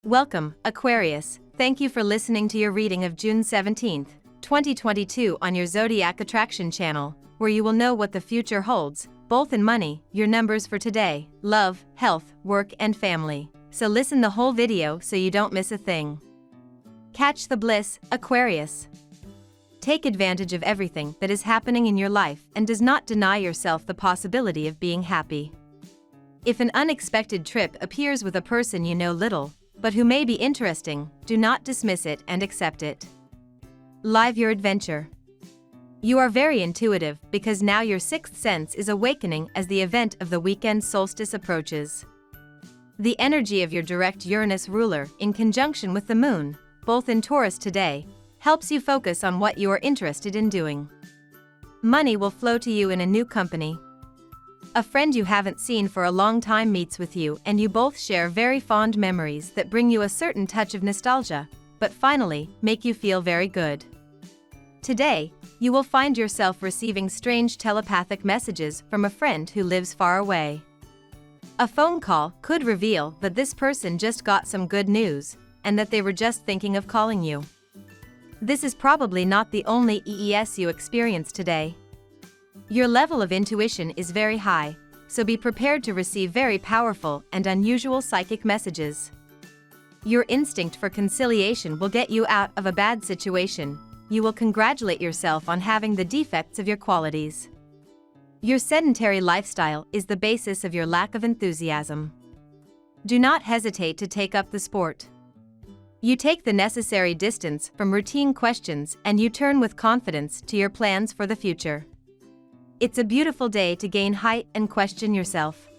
Welcome, Aquarius. Thank you for listening to your reading of June 17, 2022 on your Zodiac Attraction channel, where you will know what the future holds, both in money, your numbers for today, love, health, work and family. So listen the whole video so you don't miss a thing. Catch the bliss, Aquarius. Take advantage of everything that is happening in your life and does not deny yourself the possibility of being happy. If an unexpected trip appears with a person you know little, but who may be interesting, do not dismiss it and accept it. Live your adventure. You are very intuitive because now your sixth sense is awakening as the event of the weekend solstice approaches. The energy of your direct Uranus ruler, in conjunction with the moon, both in Taurus today, helps you focus on what you are interested in doing. Money will flow to you in a new company. A friend you haven't seen for a long time meets with you and you both share very fond memories that bring you a certain touch of nostalgia, but finally, make you feel very good. Today, you will find yourself receiving strange telepathic messages from a friend who lives far away. A phone call could reveal that this person just got some good news, and that they were just thinking of calling you. This is probably not the only EES you experience today. Your level of intuition is very high, so be prepared to receive very powerful and unusual psychic messages. Your instinct for conciliation will get you out of a bad situation. You will congratulate yourself on having the defects of your qualities. Your sedentary lifestyle is the basis of your lack of enthusiasm. Do not hesitate to take up the sport. You take the necessary distance from routine questions and you turn with confidence to your plans for the future. It's a beautiful day to gain height and question yourself.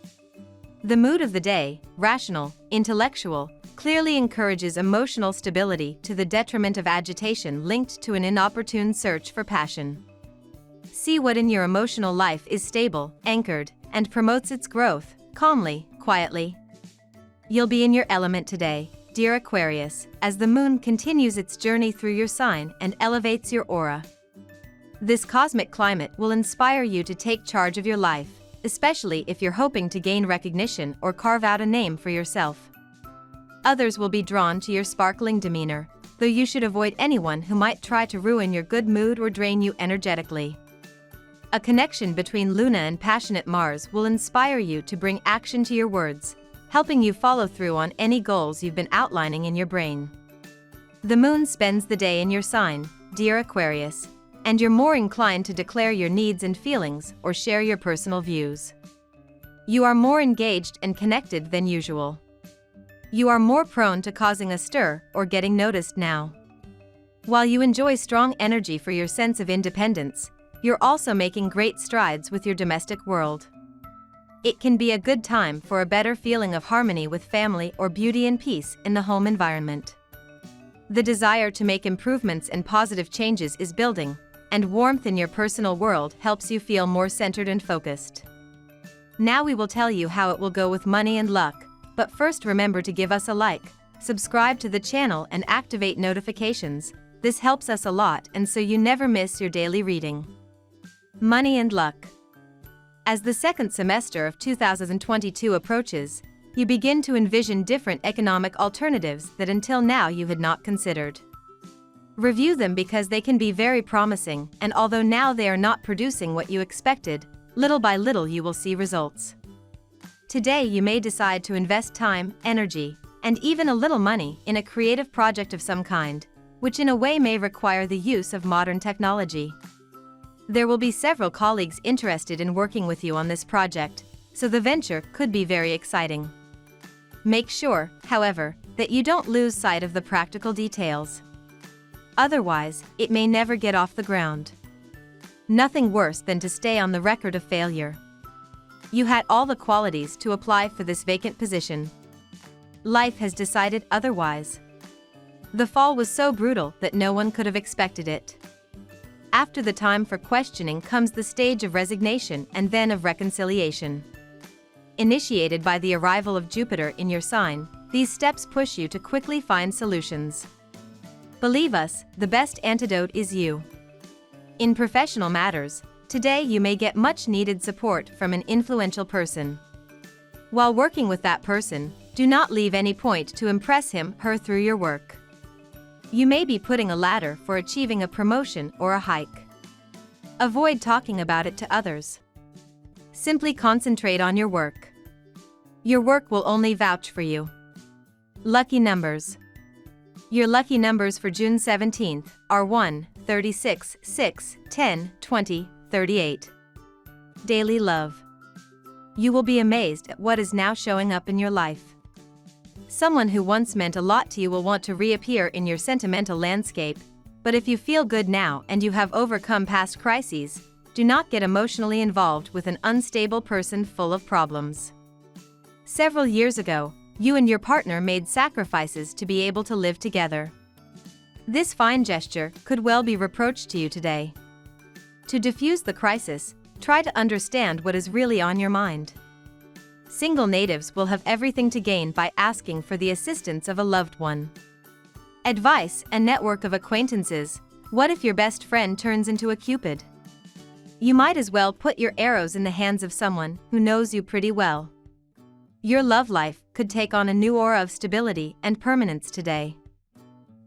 The mood of the day, rational, intellectual, clearly encourages emotional stability to the detriment of agitation linked to an inopportune search for passion. See what in your emotional life is stable, anchored, and promotes its growth, calmly, quietly. You'll be in your element today, dear Aquarius, as the moon continues its journey through your sign and elevates your aura. This cosmic climate will inspire you to take charge of your life, especially if you're hoping to gain recognition or carve out a name for yourself. Others will be drawn to your sparkling demeanor, though you should avoid anyone who might try to ruin your good mood or drain you energetically. A connection between Luna and passionate Mars will inspire you to bring action to your words, helping you follow through on any goals you've been outlining in your brain. The moon spends the day in your sign, dear Aquarius, and you're more inclined to declare your needs and feelings or share your personal views. You are more engaged and connected than usual. You are more prone to causing a stir or getting noticed now. While you enjoy strong energy for your sense of independence, you're also making great strides with your domestic world. It can be a good time for a better feeling of harmony with family or beauty and peace in the home environment. The desire to make improvements and positive changes is building, and warmth in your personal world helps you feel more centered and focused. Now we will tell you how it will go with money and luck, but first remember to give us a like, subscribe to the channel and activate notifications. This helps us a lot and so you never miss your daily reading. Money and luck. As the second semester of 2022 approaches, you begin to envision different economic alternatives that until now you had not considered. Review them because they can be very promising, and although now they are not producing what you expected, little by little you will see results. Today you may decide to invest time, energy, and even a little money in a creative project of some kind, which in a way may require the use of modern technology. There will be several colleagues interested in working with you on this project, so the venture could be very exciting. Make sure, however, that you don't lose sight of the practical details. Otherwise, it may never get off the ground. Nothing worse than to stay on the record of failure. You had all the qualities to apply for this vacant position. Life has decided otherwise. The fall was so brutal that no one could have expected it. After the time for questioning comes the stage of resignation and then of reconciliation. Initiated by the arrival of Jupiter in your sign, these steps push you to quickly find solutions. Believe us, the best antidote is you. In professional matters, today you may get much needed support from an influential person. While working with that person, Do not leave any point to impress him/her through your work. You may be putting a ladder for achieving a promotion or a hike. Avoid talking about it to others. Simply concentrate on your work. Your work will only vouch for you. Lucky numbers. Your lucky numbers for June 17th are 1, 36, 6, 10, 20, 38. Daily love. You will be amazed at what is now showing up in your life. Someone who once meant a lot to you will want to reappear in your sentimental landscape, but if you feel good now and you have overcome past crises, do not get emotionally involved with an unstable person full of problems. Several years ago, you and your partner made sacrifices to be able to live together. This fine gesture could well be reproached to you today. To diffuse the crisis, try to understand what is really on your mind. Single natives will have everything to gain by asking for the assistance of a loved one. Advice and network of acquaintances. What if your best friend turns into a Cupid? You might as well put your arrows in the hands of someone who knows you pretty well. Your love life could take on a new aura of stability and permanence today.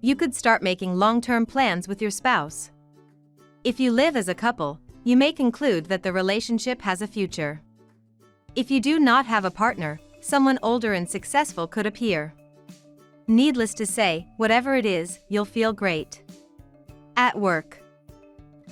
You could start making long-term plans with your spouse. If you live as a couple, you may conclude that the relationship has a future. If you do not have a partner, someone older and successful could appear. Needless to say, whatever it is, you'll feel great. At work.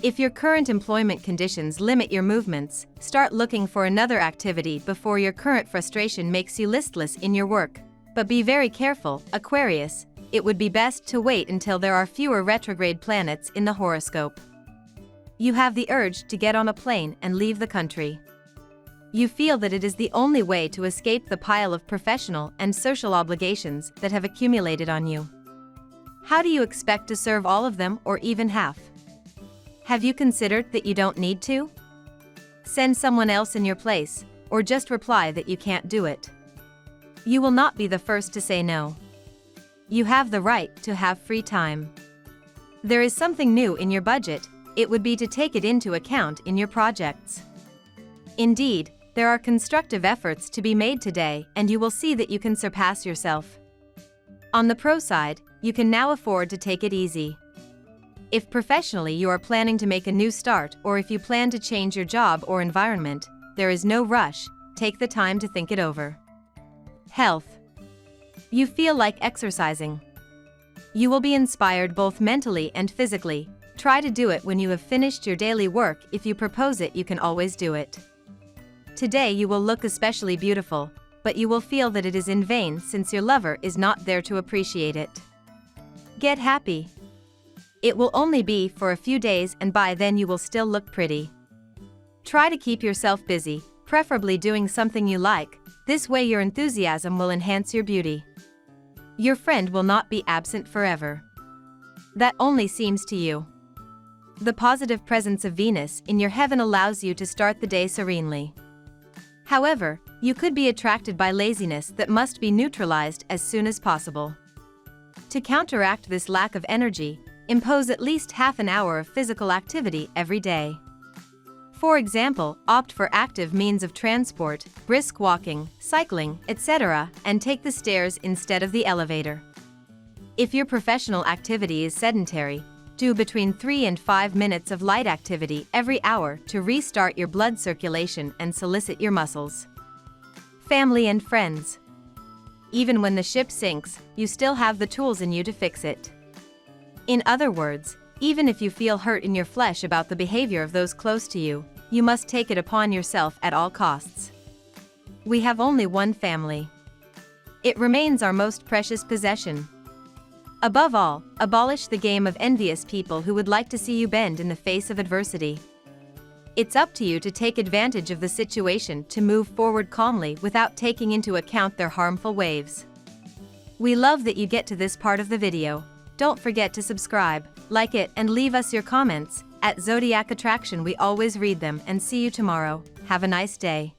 If your current employment conditions limit your movements, start looking for another activity before your current frustration makes you listless in your work. But be very careful, Aquarius, it would be best to wait until there are fewer retrograde planets in the horoscope. You have the urge to get on a plane and leave the country. You feel that it is the only way to escape the pile of professional and social obligations that have accumulated on you. How do you expect to serve all of them or even half? Have you considered that you don't need to? Send someone else in your place, or just reply that you can't do it. You will not be the first to say no. You have the right to have free time. There is something new in your budget, it would be to take it into account in your projects. Indeed, there are constructive efforts to be made today, and you will see that you can surpass yourself. On the pro side, you can now afford to take it easy. If professionally you are planning to make a new start, or if you plan to change your job or environment, there is no rush, take the time to think it over. Health. You feel like exercising. You will be inspired both mentally and physically. Try to do it when you have finished your daily work. If you propose it, you can always do it. Today you will look especially beautiful, but you will feel that it is in vain since your lover is not there to appreciate it. Get happy. It will only be for a few days, and by then you will still look pretty. Try to keep yourself busy, preferably doing something you like. This way your enthusiasm will enhance your beauty. Your friend will not be absent forever. That only seems to you. The positive presence of Venus in your heaven allows you to start the day serenely. However, you could be attracted by laziness that must be neutralized as soon as possible. To counteract this lack of energy, impose at least half an hour of physical activity every day. For example, opt for active means of transport, brisk walking, cycling, etc., and take the stairs instead of the elevator. If your professional activity is sedentary, do between 3 and 5 minutes of light activity every hour to restart your blood circulation and solicit your muscles. Family and friends. Even when the ship sinks, you still have the tools in you to fix it. In other words, even if you feel hurt in your flesh about the behavior of those close to you, you must take it upon yourself at all costs. We have only one family. It remains our most precious possession. Above all, abolish the game of envious people who would like to see you bend in the face of adversity. It's up to you to take advantage of the situation to move forward calmly without taking into account their harmful waves. We love that you get to this part of the video. Don't forget to subscribe, like it, and leave us your comments. At Zodiac Attraction we always read them, and see you tomorrow. Have a nice day.